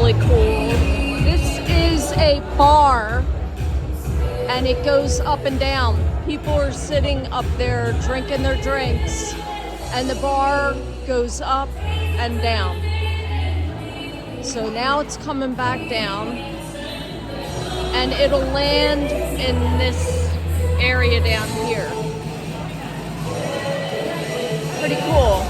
really cool. This is a bar, and it goes up and down. People are sitting up there drinking their drinks, and the bar goes up and down. So now it's coming back down, and it'll land in this area down here. Pretty cool.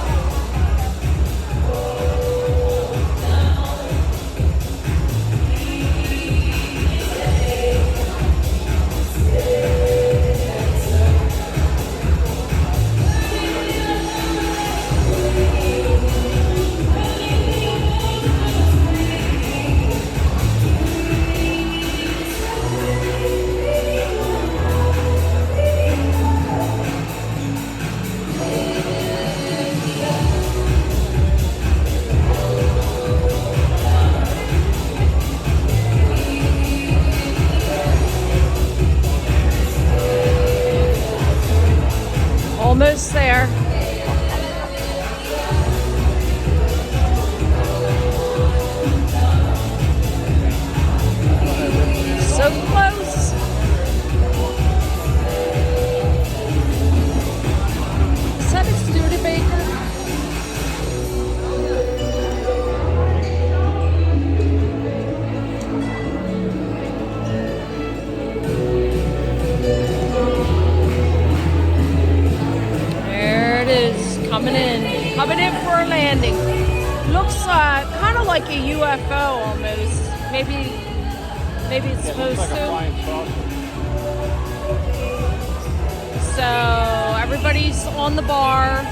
Almost there. So close. Is that a Studebaker? Coming in for a landing. Looks kind of like a UFO almost. Maybe it's supposed like to. A flying saucer. So everybody's on the bar,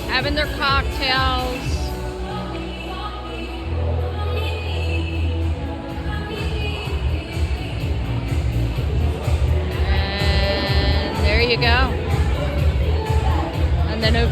having their cocktails. And there you go. And then over